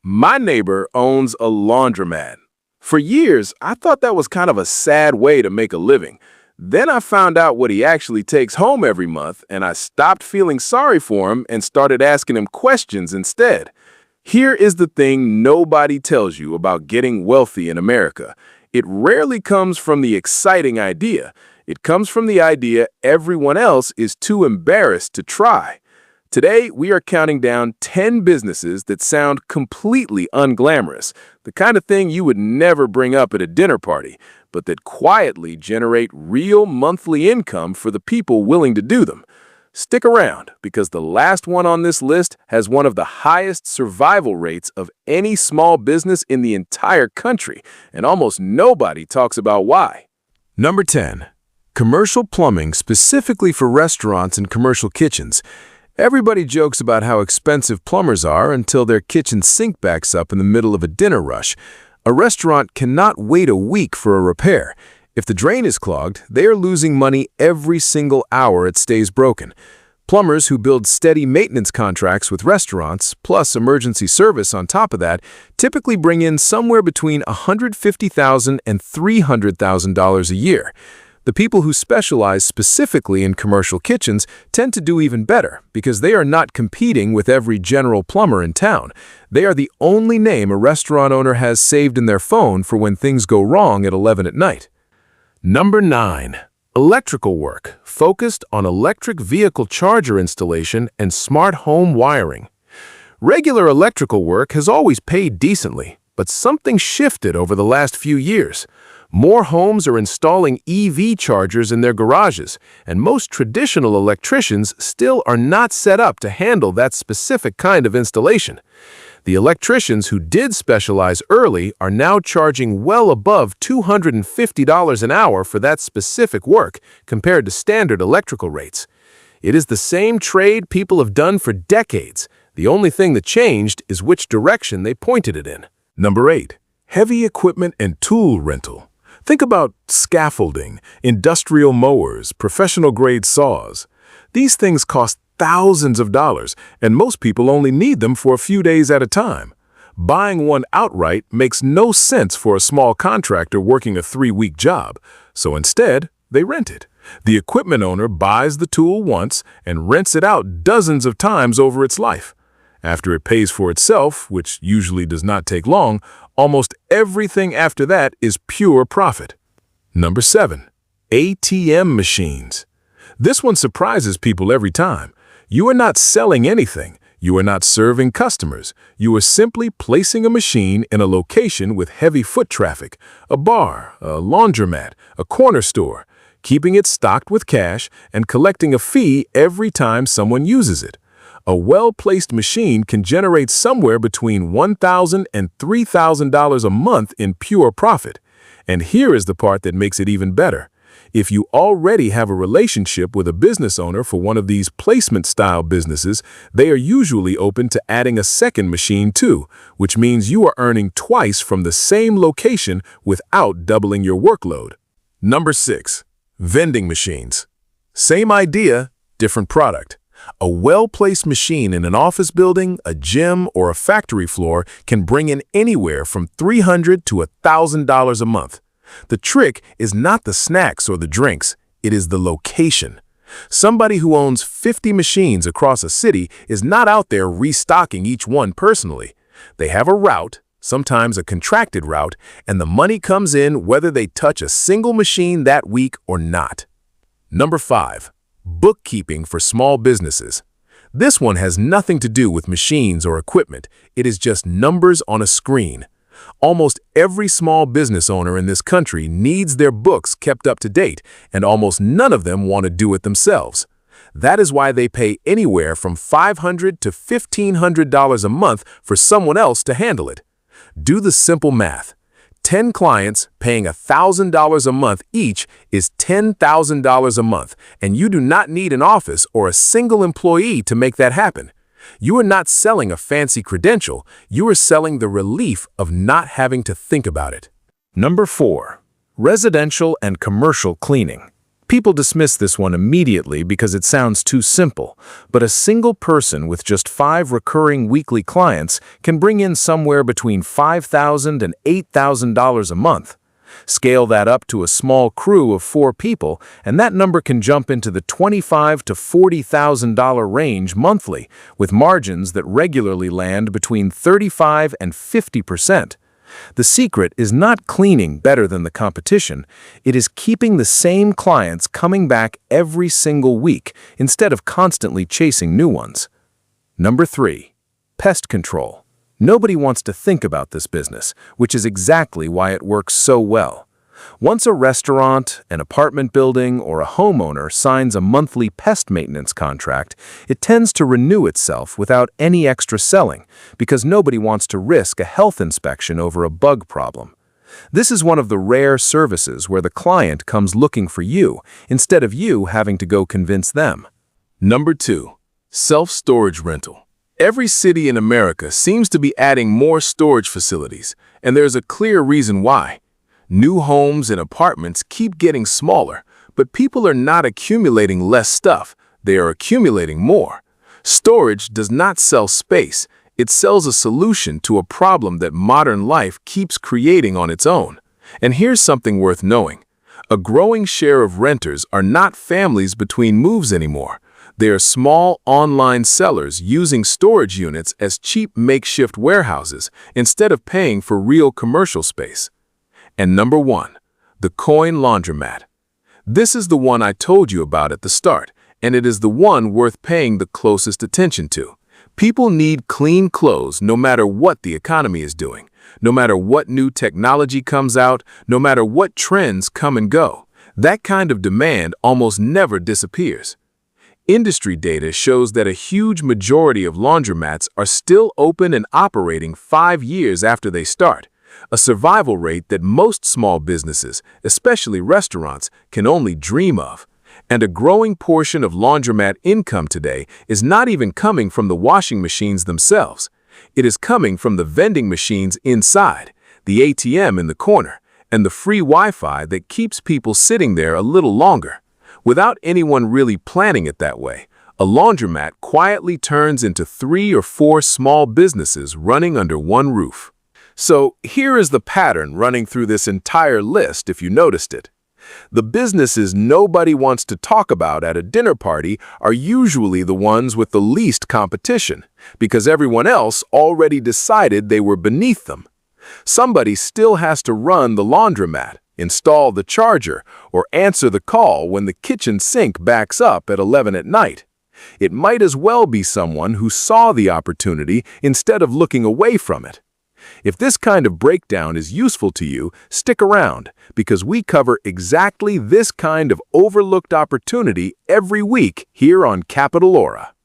My neighbor owns a laundromat. For years, I thought that was kind of a sad way to make a living. Then I found out what he actually takes home every month, and I stopped feeling sorry for him and started asking him questions instead. Here is the thing nobody tells you about getting wealthy in America. It rarely comes from the exciting idea. It comes from the idea everyone else is too embarrassed to try. Today, we are counting down 10 businesses that sound completely unglamorous, the kind of thing you would never bring up at a dinner party, but that quietly generate real monthly income for the people willing to do them. Stick around, because the last one on this list has one of the highest survival rates of any small business in the entire country, and almost nobody talks about why. Number 10. Commercial plumbing specifically for restaurants and commercial kitchens. Everybody jokes about how expensive plumbers are until their kitchen sink backs up in the middle of a dinner rush. A restaurant cannot wait a week for a repair. If the drain is clogged, they are losing money every single hour it stays broken. Plumbers who build steady maintenance contracts with restaurants, plus emergency service on top of that, typically bring in somewhere between $150,000 and $300,000 a year. The people who specialize specifically in commercial kitchens tend to do even better because they are not competing with every general plumber in town. They are the only name a restaurant owner has saved in their phone for when things go wrong at 11 at night. Number 9. Electrical work, focused on electric vehicle charger installation and smart home wiring. Regular electrical work has always paid decently, but something shifted over the last few years. More homes are installing EV chargers in their garages, and most traditional electricians still are not set up to handle that specific kind of installation. The electricians who did specialize early are now charging well above $250 an hour for that specific work compared to standard electrical rates. It is the same trade people have done for decades. The only thing that changed is which direction they pointed it in. Number 8. Heavy equipment and tool rental. Think about scaffolding, industrial mowers, professional-grade saws. These things cost thousands of dollars, and most people only need them for a few days at a time. Buying one outright makes no sense for a small contractor working a 3-week job, so instead, they rent it. The equipment owner buys the tool once and rents it out dozens of times over its life. After it pays for itself, which usually does not take long, almost everything after that is pure profit. Number 7. ATM machines. This one surprises people every time. You are not selling anything. You are not serving customers. You are simply placing a machine in a location with heavy foot traffic, a bar, a laundromat, a corner store, keeping it stocked with cash and collecting a fee every time someone uses it. A well-placed machine can generate somewhere between $1,000 and $3,000 a month in pure profit. And here is the part that makes it even better. If you already have a relationship with a business owner for one of these placement-style businesses, they are usually open to adding a second machine too, which means you are earning twice from the same location without doubling your workload. Number 6. Vending machines. Same idea, different product. A well-placed machine in an office building, a gym, or a factory floor can bring in anywhere from $300 to $1,000 a month. The trick is not the snacks or the drinks, it is the location. Somebody who owns 50 machines across a city is not out there restocking each one personally. They have a route, sometimes a contracted route, and the money comes in whether they touch a single machine that week or not. Number 5. Bookkeeping for small businesses. This one has nothing to do with machines or equipment. It is just numbers on a screen. Almost every small business owner in this country needs their books kept up to date, and almost none of them want to do it themselves. That is why they pay anywhere from $500 to $1,500 a month for someone else to handle it. Do the simple math. 10 clients paying $1,000 a month each is $10,000 a month, and you do not need an office or a single employee to make that happen. You are not selling a fancy credential, you are selling the relief of not having to think about it. Number 4. Residential and commercial cleaning. People dismiss this one immediately because it sounds too simple, but a single person with just 5 recurring weekly clients can bring in somewhere between $5,000 and $8,000 a month. Scale that up to a small crew of 4 people, and that number can jump into the $25,000 to $40,000 range monthly, with margins that regularly land between 35% and 50%. The secret is not cleaning better than the competition. It is keeping the same clients coming back every single week instead of constantly chasing new ones. Number 3. Pest control. Nobody wants to think about this business, which is exactly why it works so well. Once a restaurant, an apartment building, or a homeowner signs a monthly pest maintenance contract, it tends to renew itself without any extra selling because nobody wants to risk a health inspection over a bug problem. This is one of the rare services where the client comes looking for you instead of you having to go convince them. Number 2. Self-storage rental. Every city in America seems to be adding more storage facilities, and there's a clear reason why. New homes and apartments keep getting smaller, but people are not accumulating less stuff, they are accumulating more. Storage does not sell space, it sells a solution to a problem that modern life keeps creating on its own. And here's something worth knowing. A growing share of renters are not families between moves anymore. They are small online sellers using storage units as cheap makeshift warehouses instead of paying for real commercial space. And number 1, the coin laundromat. This is the one I told you about at the start, and it is the one worth paying the closest attention to. People need clean clothes no matter what the economy is doing, no matter what new technology comes out, no matter what trends come and go. That kind of demand almost never disappears. Industry data shows that a huge majority of laundromats are still open and operating 5 years after they start, a survival rate that most small businesses, especially restaurants, can only dream of. And a growing portion of laundromat income today is not even coming from the washing machines themselves. It is coming from the vending machines inside, the ATM in the corner, and the free Wi-Fi that keeps people sitting there a little longer. Without anyone really planning it that way, a laundromat quietly turns into 3 or 4 small businesses running under one roof. So here is the pattern running through this entire list if you noticed it. The businesses nobody wants to talk about at a dinner party are usually the ones with the least competition, because everyone else already decided they were beneath them. Somebody still has to run the laundromat, install the charger, or answer the call when the kitchen sink backs up at 11 at night. It might as well be someone who saw the opportunity instead of looking away from it. If this kind of breakdown is useful to you, stick around, because we cover exactly this kind of overlooked opportunity every week here on Capital Aura.